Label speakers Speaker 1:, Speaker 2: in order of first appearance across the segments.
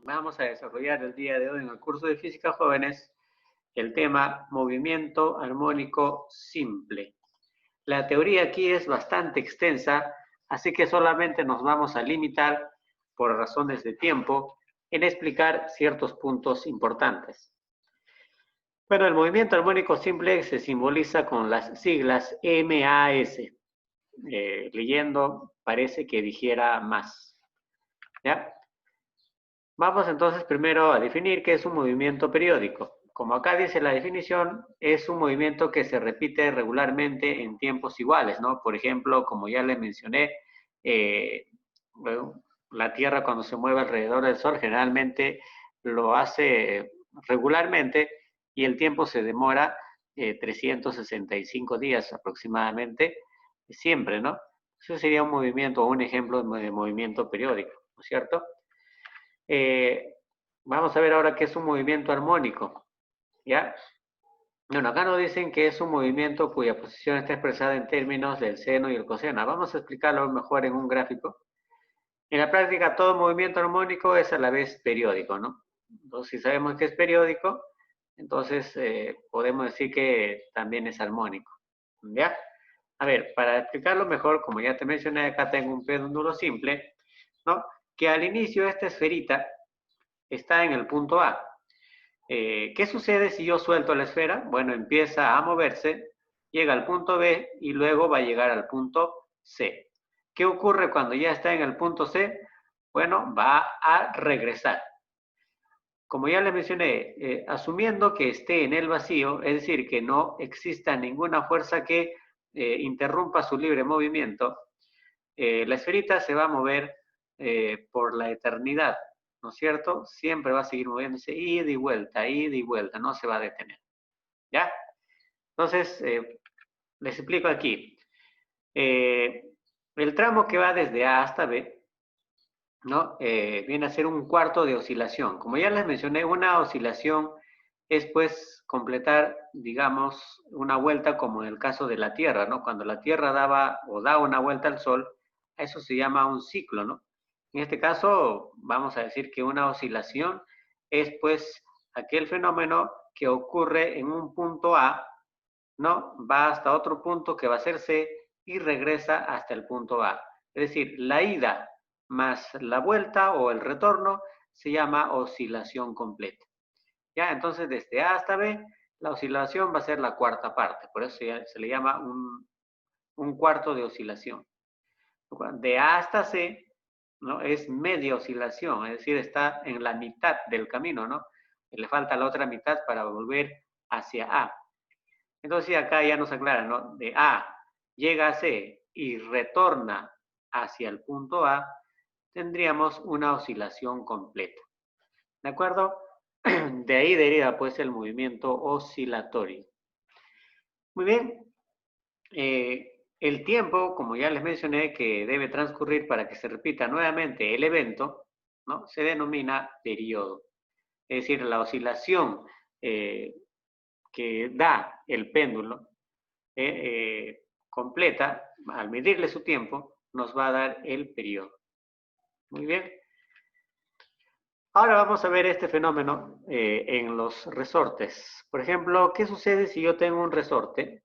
Speaker 1: Vamos a desarrollar el día de hoy en el curso de Física Jóvenes el tema movimiento armónico simple. La teoría aquí es bastante extensa, así que solamente nos vamos a limitar, por razones de tiempo, en explicar ciertos puntos importantes. Bueno, el movimiento armónico simple se simboliza con las siglas MAS. Leyendo parece que dijera más. ¿Ya? Vamos entonces primero a definir qué es un movimiento periódico. Como acá dice la definición, es un movimiento que se repite regularmente en tiempos iguales, ¿no? Por ejemplo, como ya les mencioné, bueno, la Tierra cuando se mueve alrededor del Sol generalmente lo hace regularmente y el tiempo se demora 365 días aproximadamente, siempre, ¿no? Eso sería un movimiento o un ejemplo de movimiento periódico, ¿no es cierto? Vamos a ver ahora qué es un movimiento armónico, ¿ya? Bueno, acá nos dicen que es un movimiento cuya posición está expresada en términos del seno y el coseno. Vamos a explicarlo mejor en un gráfico. En la práctica, todo movimiento armónico es a la vez periódico, ¿no? Entonces, si sabemos que es periódico, entonces podemos decir que también es armónico, ¿ya? A ver, para explicarlo mejor, como ya te mencioné, acá tengo un péndulo simple, ¿no? Que al inicio esta esferita está en el punto A. ¿Qué sucede si yo suelto la esfera? Bueno, empieza a moverse, llega al punto B y luego va a llegar al punto C. ¿Qué ocurre cuando ya está en el punto C? Bueno, va a regresar. Como ya les mencioné, asumiendo que esté en el vacío, es decir, que no exista ninguna fuerza que interrumpa su libre movimiento, la esferita se va a mover por la eternidad, ¿no es cierto? Siempre va a seguir moviéndose, ida y vuelta, no se va a detener, ¿ya? Entonces, les explico aquí. El tramo que va desde A hasta B, ¿no? Viene a ser un cuarto de oscilación. Como ya les mencioné, una oscilación es pues completar, digamos, una vuelta como en el caso de la Tierra, ¿no? Cuando la Tierra daba o da una vuelta al Sol, eso se llama un ciclo, ¿no? En este caso, vamos a decir que una oscilación es pues aquel fenómeno que ocurre en un punto A, ¿no? Va hasta otro punto que va a ser C y regresa hasta el punto A. Es decir, la ida más la vuelta o el retorno se llama oscilación completa. ¿Ya? Entonces, desde A hasta B, la oscilación va a ser la cuarta parte. Por eso se le llama un cuarto de oscilación. De A hasta C, ¿no? Es media oscilación, es decir, está en la mitad del camino, ¿no? Le falta la otra mitad para volver hacia A. Entonces, acá ya nos aclara, ¿no? De A llega a C y retorna hacia el punto A, tendríamos una oscilación completa. ¿De acuerdo? De ahí deriva pues el movimiento oscilatorio. Muy bien. El tiempo, como ya les mencioné, que debe transcurrir para que se repita nuevamente el evento, ¿no? Se denomina periodo. Es decir, la oscilación que da el péndulo completa, al medirle su tiempo, nos va a dar el periodo. Muy bien. Ahora vamos a ver este fenómeno en los resortes. Por ejemplo, ¿qué sucede si yo tengo un resorte?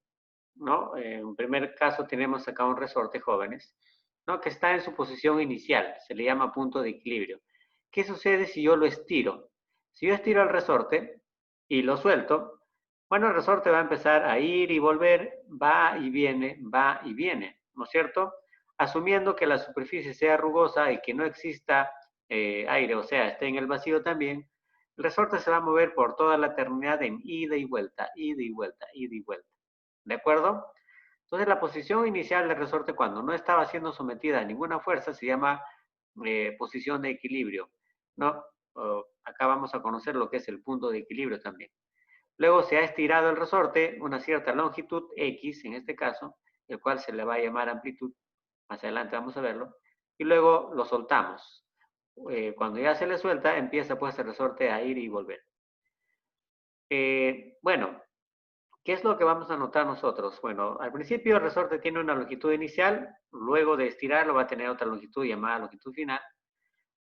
Speaker 1: ¿No? En primer caso tenemos acá un resorte, jóvenes, ¿no? Que está en su posición inicial, se le llama punto de equilibrio. ¿Qué sucede si yo lo estiro? Si yo estiro el resorte y lo suelto, bueno, el resorte va a empezar a ir y volver, va y viene, ¿no es cierto? Asumiendo que la superficie sea rugosa y que no exista aire, o sea, esté en el vacío también, el resorte se va a mover por toda la eternidad en ida y vuelta, ida y vuelta, ida y vuelta. ¿De acuerdo? Entonces, la posición inicial del resorte cuando no estaba siendo sometida a ninguna fuerza se llama posición de equilibrio, ¿no? Acá vamos a conocer lo que es el punto de equilibrio también. Luego se ha estirado el resorte una cierta longitud X, en este caso, el cual se le va a llamar amplitud. Más adelante vamos a verlo. Y luego lo soltamos. Cuando ya se le suelta, empieza pues el resorte a ir y volver. Bueno, ¿qué es lo que vamos a notar nosotros? Bueno, al principio el resorte tiene una longitud inicial, luego de estirarlo va a tener otra longitud llamada longitud final,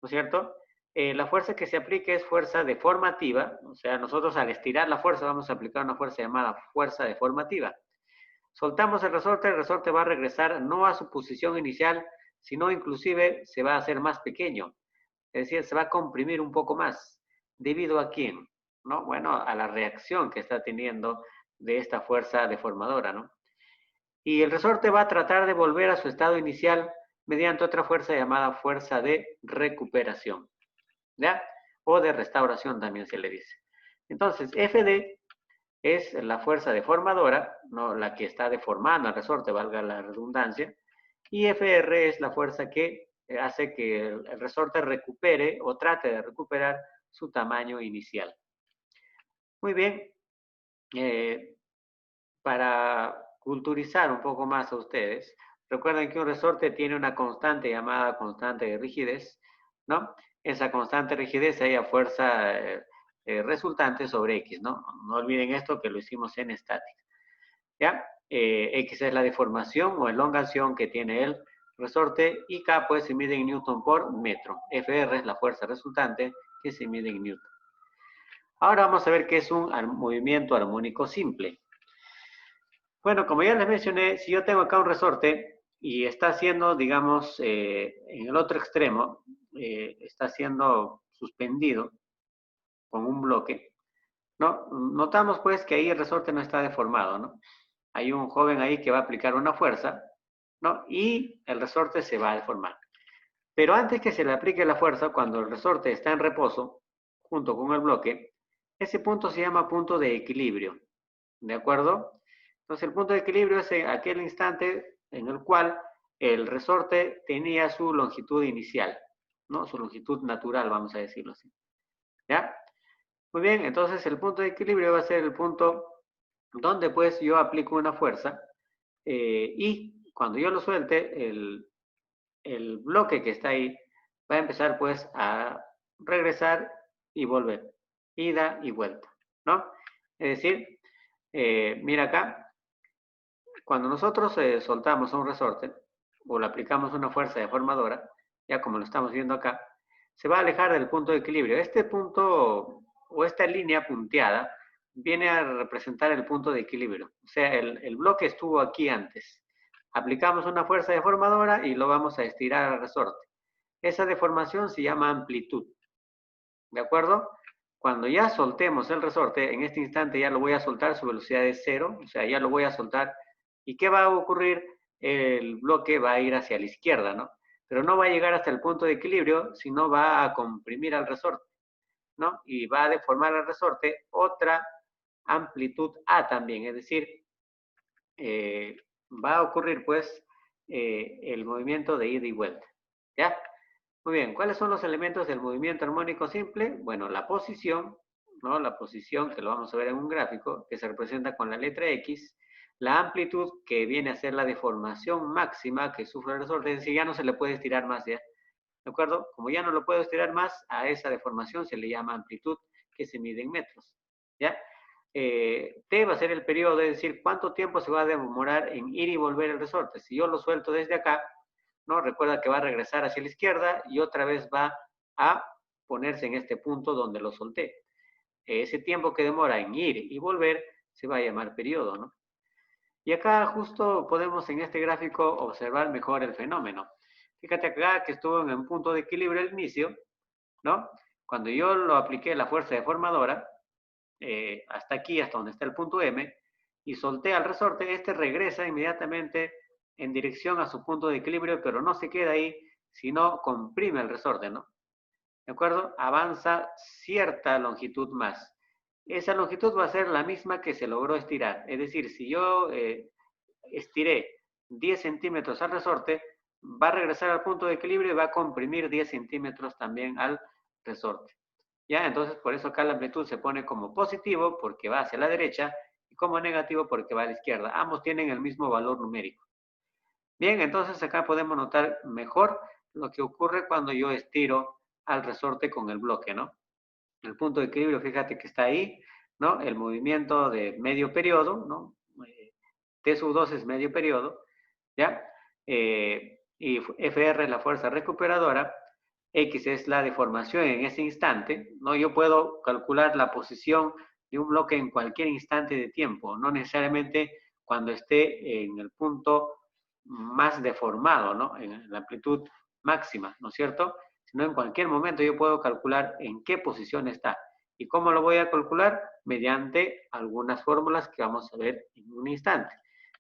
Speaker 1: ¿no es cierto? la fuerza que se aplique es fuerza deformativa, o sea, nosotros al estirar la fuerza vamos a aplicar una fuerza llamada fuerza deformativa. Soltamos el resorte va a regresar no a su posición inicial, sino inclusive se va a hacer más pequeño, es decir, se va a comprimir un poco más. ¿Debido a quién? ¿No? Bueno, a la reacción que está teniendo de esta fuerza deformadora, ¿no? Y el resorte va a tratar de volver a su estado inicial mediante otra fuerza llamada fuerza de recuperación, ¿ya? O de restauración también se le dice. Entonces, FD es la fuerza deformadora, ¿no? La que está deformando el resorte, valga la redundancia, y FR es la fuerza que hace que el resorte recupere o trate de recuperar su tamaño inicial. Muy bien, para culturizar un poco más a ustedes, recuerden que un resorte tiene una constante llamada constante de rigidez, ¿no? Esa constante de rigidez haya fuerza resultante sobre X, ¿no? No olviden esto que lo hicimos en estática, ¿ya? X es la deformación o elongación que tiene el resorte y K pues se mide en Newton por metro. FR es la fuerza resultante que se mide en Newton. Ahora vamos a ver qué es un movimiento armónico simple. Bueno, como ya les mencioné, si yo tengo acá un resorte y está siendo, digamos, en el otro extremo, está siendo suspendido con un bloque, ¿no? Notamos pues que ahí el resorte no está deformado, ¿no? Hay un joven ahí que va a aplicar una fuerza, ¿no? Y el resorte se va a deformar. Pero antes que se le aplique la fuerza, cuando el resorte está en reposo, junto con el bloque, ese punto se llama punto de equilibrio, ¿de acuerdo? Entonces el punto de equilibrio es aquel instante en el cual el resorte tenía su longitud inicial, ¿no? Su longitud natural, vamos a decirlo así, ¿ya? Muy bien, entonces el punto de equilibrio va a ser el punto donde pues yo aplico una fuerza y cuando yo lo suelte, el bloque que está ahí va a empezar pues a regresar y volver, ida y vuelta, ¿no? Es decir, mira acá, cuando nosotros soltamos un resorte o le aplicamos una fuerza deformadora, ya como lo estamos viendo acá, se va a alejar del punto de equilibrio. Este punto o esta línea punteada viene a representar el punto de equilibrio. O sea, el bloque estuvo aquí antes. Aplicamos una fuerza deformadora y lo vamos a estirar al resorte. Esa deformación se llama amplitud. ¿De acuerdo? Cuando ya soltemos el resorte, en este instante ya lo voy a soltar, su velocidad es 0, o sea, ya lo voy a soltar. ¿Y qué va a ocurrir? El bloque va a ir hacia la izquierda, ¿no? Pero no va a llegar hasta el punto de equilibrio, sino va a comprimir al resorte, ¿no? Y va a deformar al resorte otra amplitud A también, es decir, va a ocurrir pues el movimiento de ida y vuelta, ¿ya? Muy bien, ¿cuáles son los elementos del movimiento armónico simple? Bueno, la posición, ¿no? La posición, que lo vamos a ver en un gráfico, que se representa con la letra X, la amplitud, que viene a ser la deformación máxima que sufre el resorte, es decir, ya no se le puede estirar más, ¿ya? ¿De acuerdo? Como ya no lo puedo estirar más, a esa deformación se le llama amplitud, que se mide en metros, ¿ya? T va a ser el periodo, es decir, cuánto tiempo se va a demorar en ir y volver el resorte. Si yo lo suelto desde acá, ¿no? Recuerda que va a regresar hacia la izquierda y otra vez va a ponerse en este punto donde lo solté. Ese tiempo que demora en ir y volver se va a llamar periodo, ¿no? Y acá justo podemos en este gráfico observar mejor el fenómeno. Fíjate acá que estuvo en un punto de equilibrio al inicio, ¿no? Cuando yo lo apliqué la fuerza deformadora, hasta aquí, hasta donde está el punto M, y solté al resorte, este regresa inmediatamente en dirección a su punto de equilibrio, pero no se queda ahí, sino comprime el resorte, ¿no? ¿De acuerdo? Avanza cierta longitud más. Esa longitud va a ser la misma que se logró estirar. Es decir, si yo estiré 10 centímetros al resorte, va a regresar al punto de equilibrio y va a comprimir 10 centímetros también al resorte. ¿Ya? Entonces, por eso acá la amplitud se pone como positivo porque va hacia la derecha y como negativo porque va a la izquierda. Ambos tienen el mismo valor numérico. Bien, entonces acá podemos notar mejor lo que ocurre cuando yo estiro al resorte con el bloque, ¿no? El punto de equilibrio, fíjate que está ahí, ¿no? El movimiento de medio periodo, ¿no? T sub 2 es medio periodo, ¿ya? Y FR es la fuerza recuperadora. X es la deformación en ese instante, ¿no? Yo puedo calcular la posición de un bloque en cualquier instante de tiempo, no necesariamente cuando esté en el punto más deformado, ¿no? En la amplitud máxima, ¿no es cierto? Sino en cualquier momento yo puedo calcular en qué posición está. ¿Y cómo lo voy a calcular? Mediante algunas fórmulas que vamos a ver en un instante.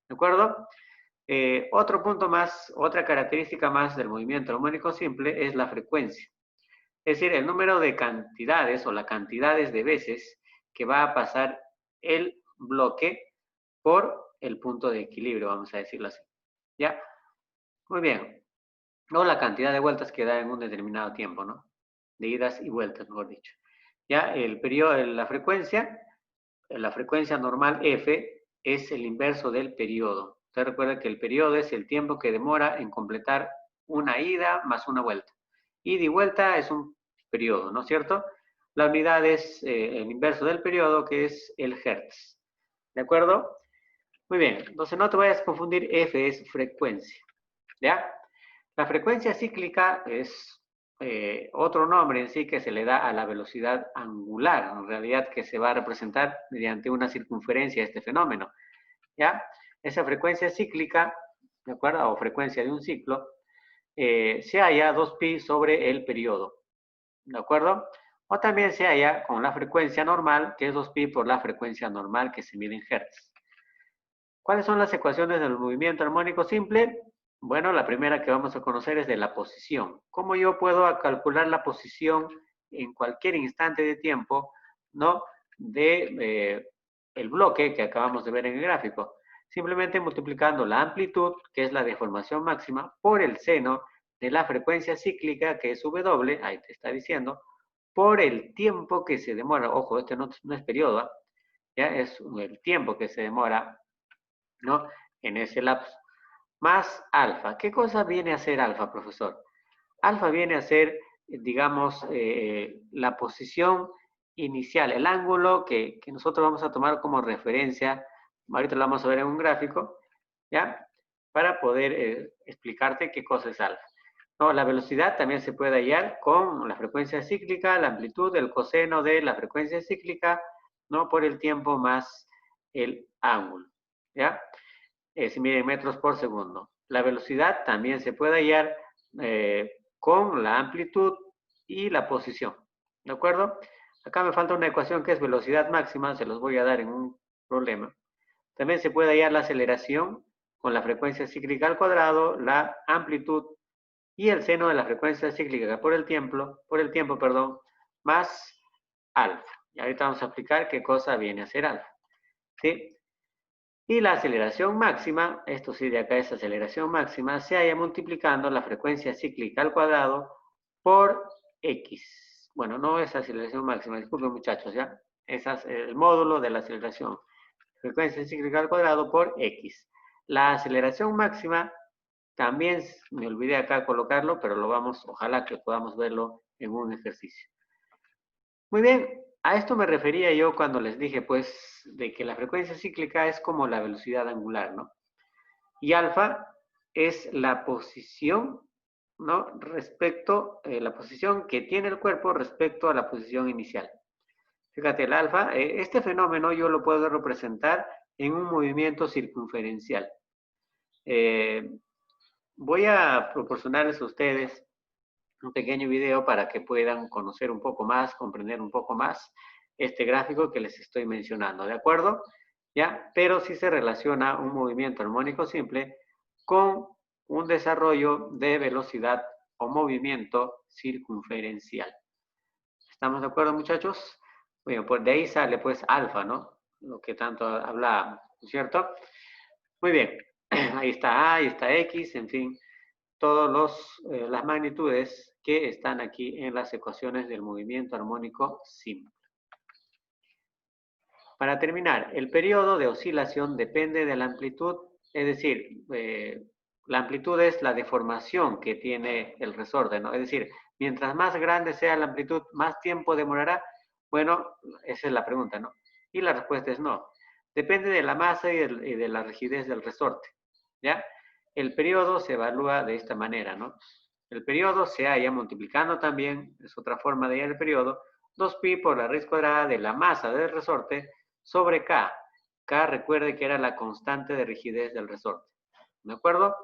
Speaker 1: ¿De acuerdo? Otro punto más, otra característica más del movimiento armónico simple es la frecuencia. Es decir, el número de cantidades o las cantidades de veces que va a pasar el bloque por el punto de equilibrio, vamos a decirlo así. ¿Ya? Muy bien. O la cantidad de vueltas que da en un determinado tiempo, ¿no? De idas y vueltas, mejor dicho. Ya, el periodo, la frecuencia normal F es el inverso del periodo. Usted recuerda que el periodo es el tiempo que demora en completar una ida más una vuelta. Ida y vuelta es un periodo, ¿no es cierto? La unidad es el inverso del periodo, que es el hertz. ¿De acuerdo? Muy bien, entonces no te vayas a confundir, F es frecuencia. ¿Ya? La frecuencia cíclica es otro nombre en sí que se le da a la velocidad angular, en realidad que se va a representar mediante una circunferencia de este fenómeno. ¿Ya? Esa frecuencia cíclica, ¿de acuerdo? O frecuencia de un ciclo, se halla 2pi sobre el periodo. ¿De acuerdo? O también se halla con la frecuencia normal, que es 2pi por la frecuencia normal que se mide en hertz. ¿Cuáles son las ecuaciones del movimiento armónico simple? Bueno, la primera que vamos a conocer es de la posición. ¿Cómo yo puedo calcular la posición en cualquier instante de tiempo, ¿no? De el bloque que acabamos de ver en el gráfico. Simplemente multiplicando la amplitud, que es la deformación máxima, por el seno de la frecuencia cíclica, que es W, ahí te está diciendo, por el tiempo que se demora. Ojo, este no es periodo, ¿eh? Ya es el tiempo que se demora, ¿no? En ese lapso. Más alfa. ¿Qué cosa viene a ser alfa, profesor? Alfa viene a ser, digamos, la posición inicial, el ángulo que nosotros vamos a tomar como referencia. Ahorita lo vamos a ver en un gráfico, ¿ya? Para poder explicarte qué cosa es alfa. No, la velocidad también se puede hallar con la frecuencia cíclica, la amplitud, el coseno de la frecuencia cíclica, ¿no? Por el tiempo más el ángulo, ¿ya? Se mide en metros por segundo. La velocidad también se puede hallar con la amplitud y la posición. ¿De acuerdo? Acá me falta una ecuación que es velocidad máxima, se los voy a dar en un problema. También se puede hallar la aceleración con la frecuencia cíclica al cuadrado, la amplitud y el seno de la frecuencia cíclica por el tiempo, más alfa. Y ahorita vamos a explicar qué cosa viene a ser alfa. ¿Sí? Y la aceleración máxima, esto sí de acá es aceleración máxima, se halla multiplicando la frecuencia cíclica al cuadrado por X. Bueno, no es aceleración máxima, disculpen muchachos, ¿ya? Es el módulo de la aceleración. Frecuencia cíclica al cuadrado por X. La aceleración máxima, también me olvidé acá colocarlo, pero lo vamos, ojalá que podamos verlo en un ejercicio. Muy bien, a esto me refería yo cuando les dije, pues, de que la frecuencia cíclica es como la velocidad angular, ¿no? Y alfa es la posición, ¿no? Respecto, la posición que tiene el cuerpo respecto a la posición inicial. Fíjate, el alfa, este fenómeno yo lo puedo representar en un movimiento circunferencial. Voy a proporcionarles a ustedes un pequeño video para que puedan conocer un poco más, comprender un poco más este gráfico que les estoy mencionando, ¿de acuerdo? ¿Ya? Pero sí se relaciona un movimiento armónico simple con un desarrollo de velocidad o movimiento circunferencial. ¿Estamos de acuerdo, muchachos? Bueno, pues de ahí sale pues alfa, ¿no? Lo que tanto hablábamos, ¿no es cierto? Muy bien, ahí está A, ahí está X, en fin, todas las magnitudes que están aquí en las ecuaciones del movimiento armónico simple. Para terminar, el periodo de oscilación depende de la amplitud, es decir, la amplitud es la deformación que tiene el resorte, ¿no? Es decir, mientras más grande sea la amplitud, más tiempo demorará. Bueno, esa es la pregunta, ¿no? Y la respuesta es no. Depende de la masa y de la rigidez del resorte, ¿ya? El periodo se evalúa de esta manera, ¿no? el periodo se halla multiplicando también, es otra forma de hallar el periodo, 2pi por la raíz cuadrada de la masa del resorte sobre K. K, recuerde que era la constante de rigidez del resorte. ¿De acuerdo?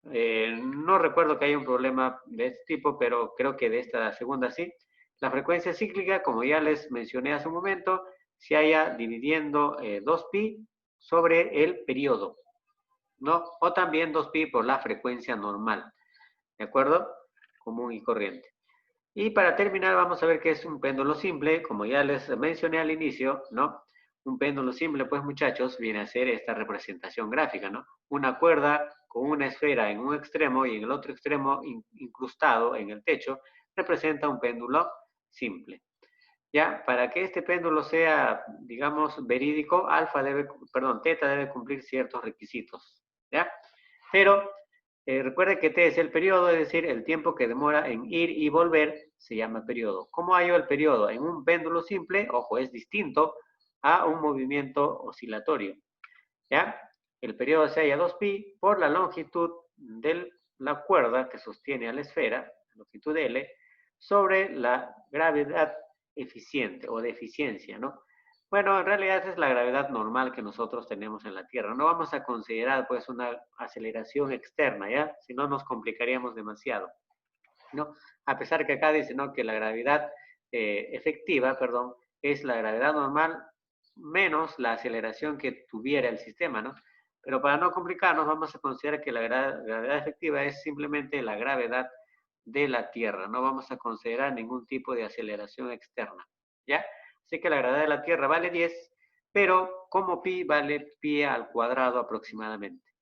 Speaker 1: No recuerdo que haya un problema de este tipo, pero creo que de esta segunda sí. La frecuencia cíclica, como ya les mencioné hace un momento, se halla dividiendo 2pi sobre el periodo, ¿no? O también 2pi por la frecuencia normal, ¿de acuerdo? Común y corriente. Y para terminar, vamos a ver qué es un péndulo simple, como ya les mencioné al inicio, ¿no? Un péndulo simple, pues muchachos, viene a ser esta representación gráfica, ¿no? Una cuerda con una esfera en un extremo y en el otro extremo incrustado en el techo, representa un péndulo simple. Ya, para que este péndulo sea, digamos, verídico, teta debe cumplir ciertos requisitos, ¿ya? Pero recuerde que T es el periodo, es decir, el tiempo que demora en ir y volver se llama periodo. ¿Cómo hallo el periodo? En un péndulo simple, ojo, es distinto a un movimiento oscilatorio, ¿ya? El periodo se halla 2pi por la longitud de la cuerda que sostiene a la esfera, longitud L, sobre la gravedad eficiente o de eficiencia, ¿no? Bueno, en realidad es la gravedad normal que nosotros tenemos en la Tierra. No vamos a considerar pues una aceleración externa, ¿ya? Si no nos complicaríamos demasiado, ¿no? A pesar que acá dice, ¿no? Que la gravedad efectiva, perdón, es la gravedad normal menos la aceleración que tuviera el sistema, ¿no? Pero para no complicarnos, vamos a considerar que la gravedad efectiva es simplemente la gravedad de la Tierra. No vamos a considerar ningún tipo de aceleración externa, ¿ya? Así que la gravedad de la Tierra vale 10, pero como pi vale pi al cuadrado aproximadamente.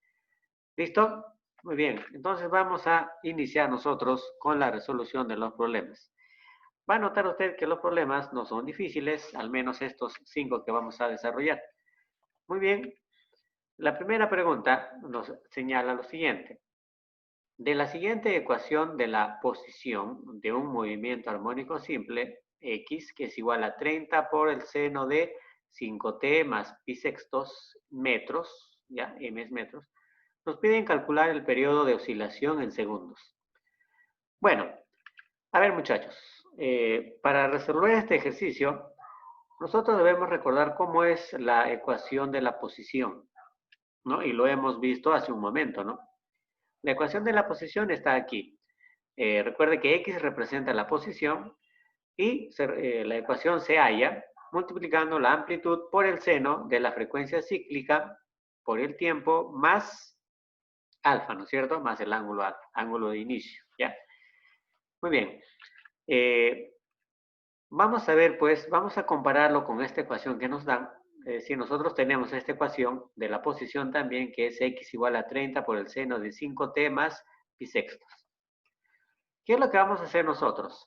Speaker 1: ¿Listo? Muy bien. Entonces vamos a iniciar nosotros con la resolución de los problemas. Va a notar usted que los problemas no son difíciles, al menos estos 5 que vamos a desarrollar. Muy bien. La primera pregunta nos señala lo siguiente. De la siguiente ecuación de la posición de un movimiento armónico simple, x, que es igual a 30 por el seno de 5t más pi sextos metros, ya, m es metros, nos piden calcular el periodo de oscilación en segundos. Bueno, a ver muchachos, para resolver este ejercicio, nosotros debemos recordar cómo es la ecuación de la posición, ¿no? Y lo hemos visto hace un momento, ¿no? La ecuación de la posición está aquí. Recuerde que x representa la posición y la ecuación se halla multiplicando la amplitud por el seno de la frecuencia cíclica por el tiempo más alfa, ¿no es cierto? Más el ángulo alfa, ángulo de inicio, ¿ya? Muy bien. Vamos a ver, pues, vamos a compararlo con esta ecuación que nos dan. Si nosotros tenemos esta ecuación de la posición también, que es x igual a 30 por el seno de 5t más pi sextos. ¿Qué es lo que vamos a hacer nosotros?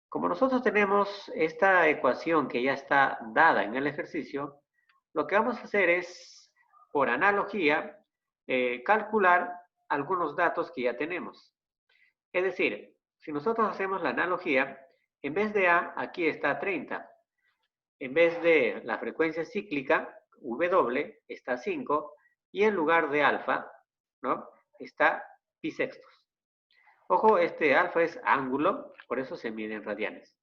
Speaker 1: Como nosotros tenemos esta ecuación que ya está dada en el ejercicio, lo que vamos a hacer es, por analogía, calcular algunos datos que ya tenemos. Es decir, si nosotros hacemos la analogía, en vez de A, aquí está 30. En vez de la frecuencia cíclica, W, está 5. Y en lugar de alfa, ¿no? Está pi sextos. Ojo, este alfa es ángulo, por eso se mide en radianes.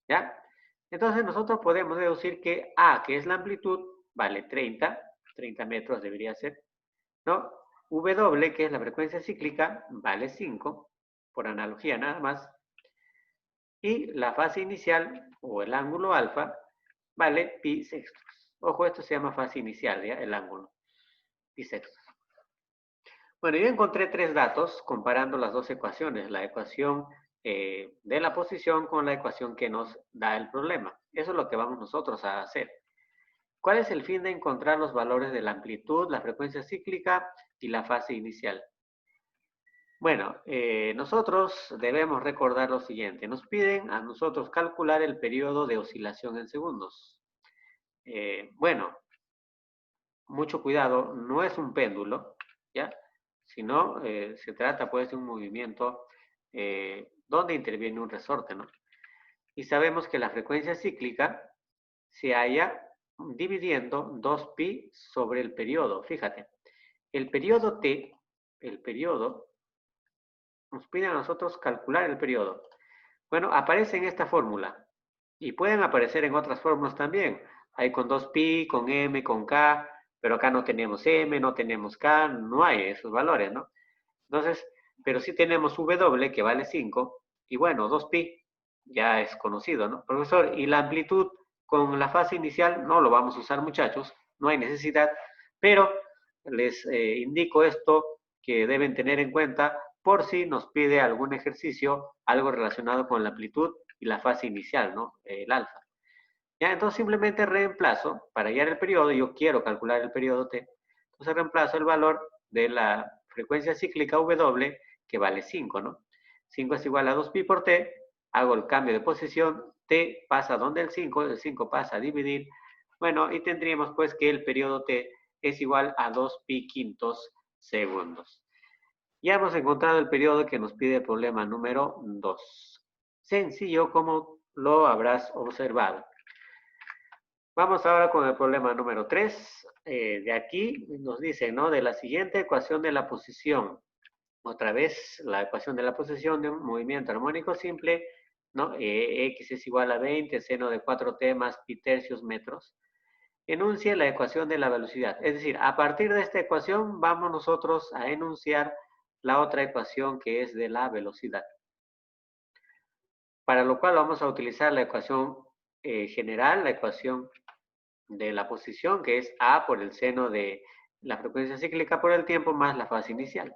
Speaker 1: ¿Ya? Entonces nosotros podemos deducir que A, que es la amplitud, vale 30 metros debería ser, ¿no? W, que es la frecuencia cíclica, vale 5, por analogía nada más. Y la fase inicial, o el ángulo alfa, vale pi sextos. Ojo, esto se llama fase inicial, ¿ya? El ángulo, pi sextos. Bueno, yo encontré 3 datos comparando las dos ecuaciones, la ecuación de la posición con la ecuación que nos da el problema. Eso es lo que vamos nosotros a hacer. ¿Cuál es el fin de encontrar los valores de la amplitud, la frecuencia cíclica y la fase inicial? Bueno, nosotros debemos recordar lo siguiente. Nos piden a nosotros calcular el periodo de oscilación en segundos. Bueno, mucho cuidado, no es un péndulo, ¿ya? Sino se trata pues de un movimiento donde interviene un resorte, ¿no? Y sabemos que la frecuencia cíclica se halla dividiendo 2pi sobre el periodo. Fíjate, el periodo t, el periodo nos piden a nosotros calcular el periodo. Bueno, aparece en esta fórmula y pueden aparecer en otras fórmulas también. Hay con 2pi, con m, con k, pero acá no tenemos m, no tenemos k, no hay esos valores, ¿no? Entonces, pero sí tenemos w que vale 5 y bueno, 2pi ya es conocido, ¿no? Profesor, y la amplitud con la fase inicial no lo vamos a usar, muchachos, no hay necesidad, pero les indico esto que deben tener en cuenta por si nos pide algún ejercicio, algo relacionado con la amplitud y la fase inicial, ¿no? El alfa. Ya, entonces simplemente reemplazo, para hallar el periodo, yo quiero calcular el periodo t, entonces reemplazo el valor de la frecuencia cíclica W, que vale 5, ¿no? 5 es igual a 2pi por t, hago el cambio de posición, t pasa donde el 5 pasa a dividir, bueno, y tendríamos pues que el periodo t es igual a 2pi quintos segundos. Ya hemos encontrado el periodo que nos pide el problema número 2. Sencillo como lo habrás observado. Vamos ahora con el problema número 3. De aquí nos dice, ¿no? De la siguiente ecuación de la posición. Otra vez, la ecuación de la posición de un movimiento armónico simple, ¿no? X es igual a 20, seno de 4t más pi tercios metros. Enuncia la ecuación de la velocidad. Es decir, a partir de esta ecuación vamos nosotros a enunciar la otra ecuación que es de la velocidad. Para lo cual vamos a utilizar la ecuación general, la ecuación de la posición, que es A por el seno de la frecuencia cíclica por el tiempo más la fase inicial,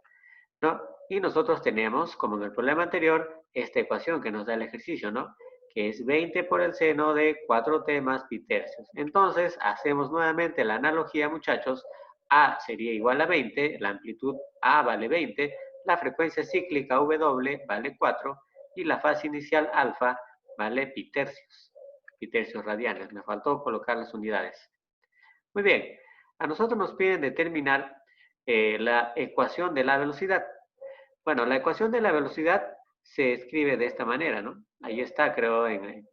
Speaker 1: ¿no? Y nosotros tenemos, como en el problema anterior, esta ecuación que nos da el ejercicio, ¿no? Que es 20 por el seno de 4t más pi tercios. Entonces, hacemos nuevamente la analogía, muchachos. A sería igual a 20, la amplitud A vale 20, la frecuencia cíclica W vale 4 y la fase inicial alfa vale pi tercios radianes. Me faltó colocar las unidades. Muy bien, a nosotros nos piden determinar la ecuación de la velocidad. Bueno, la ecuación de la velocidad se escribe de esta manera, ¿no? Ahí está, creo, en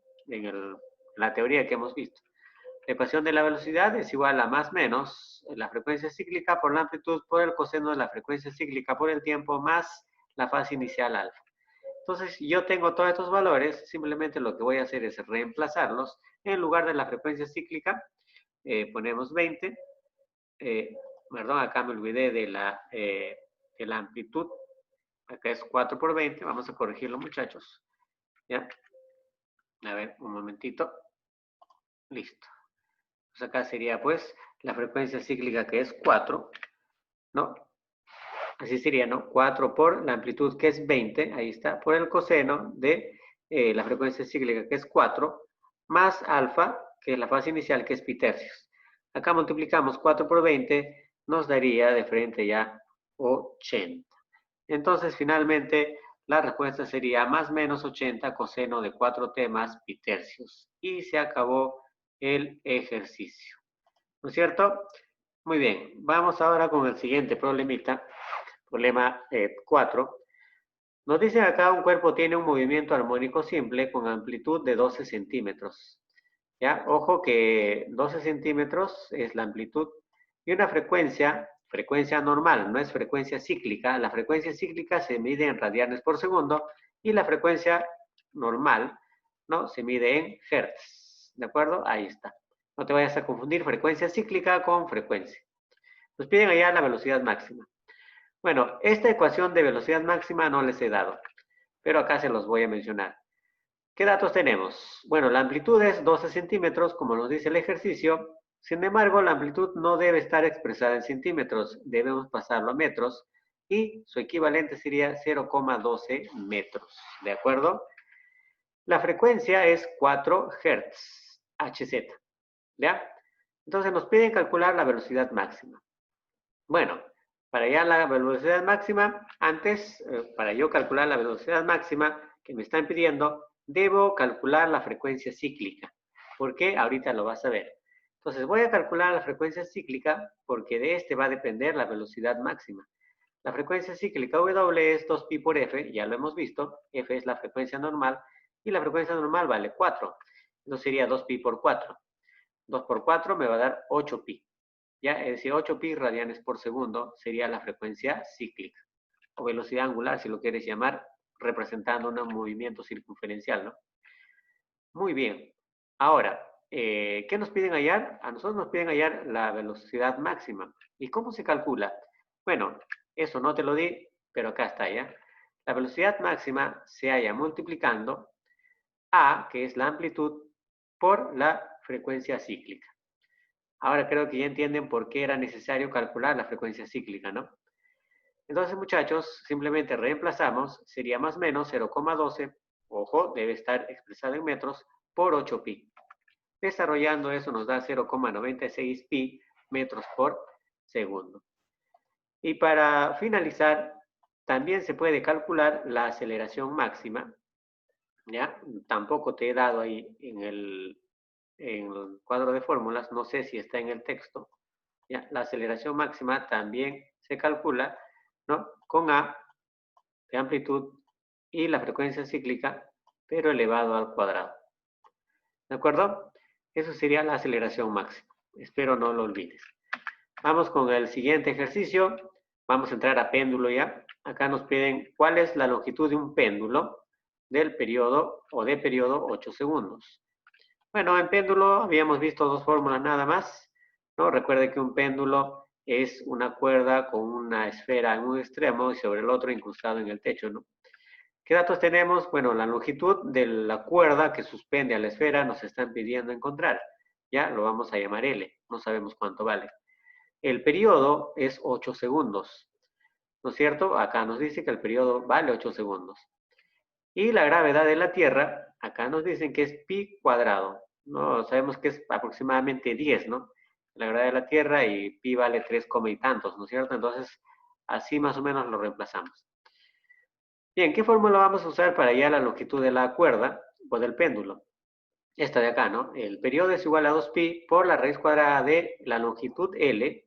Speaker 1: la teoría que hemos visto. La ecuación de la velocidad es igual a más menos la frecuencia cíclica por la amplitud por el coseno de la frecuencia cíclica por el tiempo más la fase inicial alfa. Entonces, yo tengo todos estos valores, simplemente lo que voy a hacer es reemplazarlos. En lugar de la frecuencia cíclica, ponemos 20. Perdón, acá me olvidé de la amplitud. Acá es 4 por 20. Vamos a corregirlo, muchachos. ¿Ya? A ver, un momentito. Listo. Pues acá sería, pues, la frecuencia cíclica que es 4, ¿no? Así sería, ¿no? 4 por la amplitud que es 20, ahí está, por el coseno de la frecuencia cíclica que es 4, más alfa, que es la fase inicial que es pi tercios. Acá multiplicamos 4 por 20, nos daría de frente ya 80. Entonces, finalmente, la respuesta sería más menos 80 coseno de 4t más pi tercios. Y se acabó el ejercicio. ¿No es cierto? Muy bien, vamos ahora con el siguiente problemita. Problema 4. Nos dicen acá un cuerpo tiene un movimiento armónico simple con amplitud de 12 centímetros. ¿Ya? Ojo que 12 centímetros es la amplitud y una frecuencia normal, no es frecuencia cíclica. La frecuencia cíclica se mide en radianes por segundo y la frecuencia normal, ¿no? Se mide en hertz. ¿De acuerdo? Ahí está. No te vayas a confundir frecuencia cíclica con frecuencia. Nos piden allá la velocidad máxima. Bueno, esta ecuación de velocidad máxima no les he dado, pero acá se los voy a mencionar. ¿Qué datos tenemos? Bueno, la amplitud es 12 centímetros, como nos dice el ejercicio. Sin embargo, la amplitud no debe estar expresada en centímetros, debemos pasarlo a metros y su equivalente sería 0,12 metros, ¿de acuerdo? La frecuencia es 4 Hz, Hz, ¿ya? Entonces nos piden calcular la velocidad máxima. Bueno, para ya la velocidad máxima, antes, para yo calcular la velocidad máxima que me están pidiendo, debo calcular la frecuencia cíclica. ¿Por qué? Ahorita lo vas a ver. Entonces voy a calcular la frecuencia cíclica porque de este va a depender la velocidad máxima. La frecuencia cíclica W es 2pi por f, ya lo hemos visto. F es la frecuencia normal y la frecuencia normal vale 4. Entonces sería 2pi por 4. 2 por 4 me va a dar 8pi. ¿Ya? Es decir, 8pi radianes por segundo sería la frecuencia cíclica. o velocidad angular, si lo quieres llamar, representando un movimiento circunferencial, ¿no? Muy bien. Ahora, ¿qué nos piden hallar? A nosotros nos piden hallar la velocidad máxima. ¿Y cómo se calcula? Bueno, eso no te lo di, pero acá está ya. La velocidad máxima se halla multiplicando A, que es la amplitud, por la frecuencia cíclica. Ahora creo que ya entienden por qué era necesario calcular la frecuencia cíclica, ¿no? Entonces, muchachos, simplemente reemplazamos, sería más o menos 0,12, ojo, debe estar expresado en metros, por 8pi. Desarrollando eso nos da 0,96 pi metros por segundo. Y para finalizar, también se puede calcular la aceleración máxima, ¿ya? Tampoco te he dado ahí en el cuadro de fórmulas, no sé si está en el texto, ¿ya? La aceleración máxima también se calcula, ¿no? Con A de amplitud y la frecuencia cíclica, pero elevado al cuadrado. ¿De acuerdo? Eso sería la aceleración máxima. Espero no lo olvides. Vamos con el siguiente ejercicio. Vamos a entrar a péndulo ya. Acá nos piden cuál es la longitud de un péndulo del periodo o de periodo 8 segundos. Bueno, en péndulo habíamos visto dos fórmulas nada más, ¿no? Recuerde que un péndulo es una cuerda con una esfera en un extremo y sobre el otro incrustado en el techo, ¿no? ¿Qué datos tenemos? Bueno, la longitud de la cuerda que suspende a la esfera nos están pidiendo encontrar. Ya lo vamos a llamar L, no sabemos cuánto vale. El periodo es 8 segundos, ¿no es cierto? Acá nos dice que el periodo vale 8 segundos. Y la gravedad de la Tierra, acá nos dicen que es pi cuadrado. No, sabemos que es aproximadamente 10, ¿no? La gravedad de la Tierra y pi vale 3, y tantos, ¿no es cierto? Entonces, así más o menos lo reemplazamos. Bien, ¿qué fórmula vamos a usar para hallar la longitud de la cuerda o del péndulo? Esta de acá, ¿no? El periodo es igual a 2pi por la raíz cuadrada de la longitud L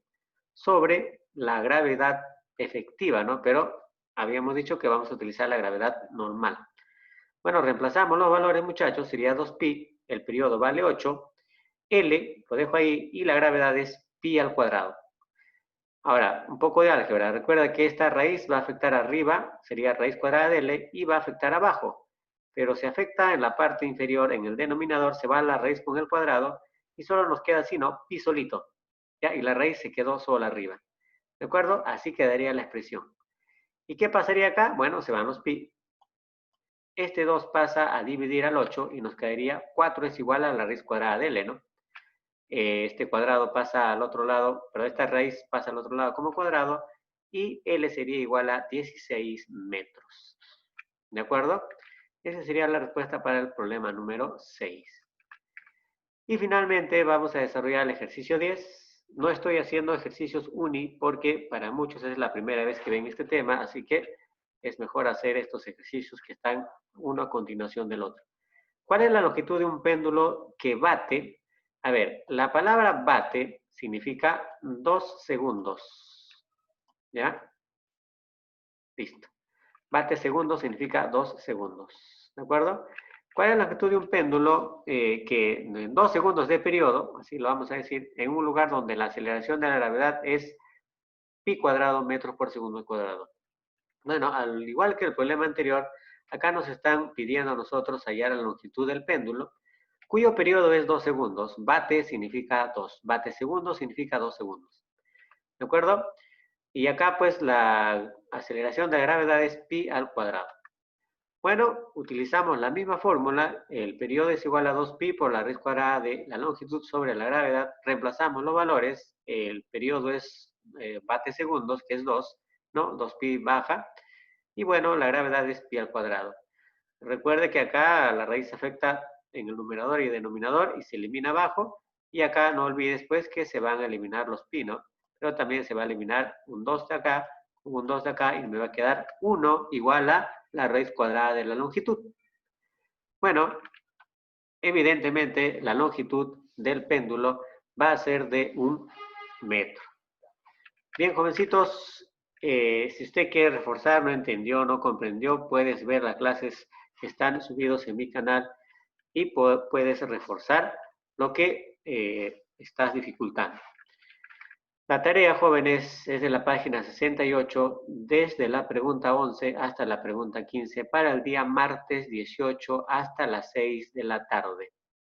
Speaker 1: sobre la gravedad efectiva, ¿no? Pero habíamos dicho que vamos a utilizar la gravedad normal. Bueno, reemplazamos los valores, muchachos, sería 2pi, el periodo vale 8, L, lo dejo ahí, y la gravedad es pi al cuadrado. Ahora, un poco de álgebra. Recuerda que esta raíz va a afectar arriba, sería raíz cuadrada de L, y va a afectar abajo. Pero si afecta en la parte inferior, en el denominador, se va la raíz con el cuadrado, y solo nos queda así, ¿no? Pi solito. ¿Ya? Y la raíz se quedó sola arriba. ¿De acuerdo? Así quedaría la expresión. ¿Y qué pasaría acá? Bueno, se van los pi. Este 2 pasa a dividir al 8 y nos quedaría 4 es igual a la raíz cuadrada de L, ¿no? Este cuadrado pasa al otro lado, pero esta raíz pasa al otro lado como cuadrado y L sería igual a 16 metros. ¿De acuerdo? Esa sería la respuesta para el problema número 6. Y finalmente vamos a desarrollar el ejercicio 10. No estoy haciendo ejercicios uni porque para muchos es la primera vez que ven este tema, así que es mejor hacer estos ejercicios que están uno a continuación del otro. ¿Cuál es la longitud de un péndulo que bate? A ver, la palabra bate significa 2 segundos. ¿Ya? Listo. Bate segundo significa 2 segundos. ¿De acuerdo? ¿Cuál es la longitud de un péndulo que en 2 segundos de periodo, así lo vamos a decir, en un lugar donde la aceleración de la gravedad es pi cuadrado metros por segundo cuadrado? Bueno, al igual que el problema anterior, acá nos están pidiendo a nosotros hallar la longitud del péndulo, cuyo periodo es 2 segundos. Bate significa 2. Bate segundo significa 2 segundos. ¿De acuerdo? Y acá pues la aceleración de la gravedad es pi al cuadrado. Bueno, utilizamos la misma fórmula. El periodo es igual a 2pi por la raíz cuadrada de la longitud sobre la gravedad. Reemplazamos los valores. El periodo es bate segundos, que es 2, ¿no? 2pi baja. Y bueno, la gravedad es pi al cuadrado. Recuerde que acá la raíz afecta en el numerador y denominador y se elimina abajo. Y acá no olvides pues que se van a eliminar los pi, ¿no? Pero también se va a eliminar un 2 de acá, un 2 de acá y me va a quedar 1 igual a la raíz cuadrada de la longitud. Bueno, evidentemente la longitud del péndulo va a ser de 1 metro. Bien, jovencitos, si usted quiere reforzar, no entendió, no comprendió, puedes ver las clases que están subidos en mi canal y puedes reforzar lo que estás dificultando. La tarea, jóvenes, es de la página 68, desde la pregunta 11 hasta la pregunta 15, para el día martes 18 hasta las 6 de la tarde.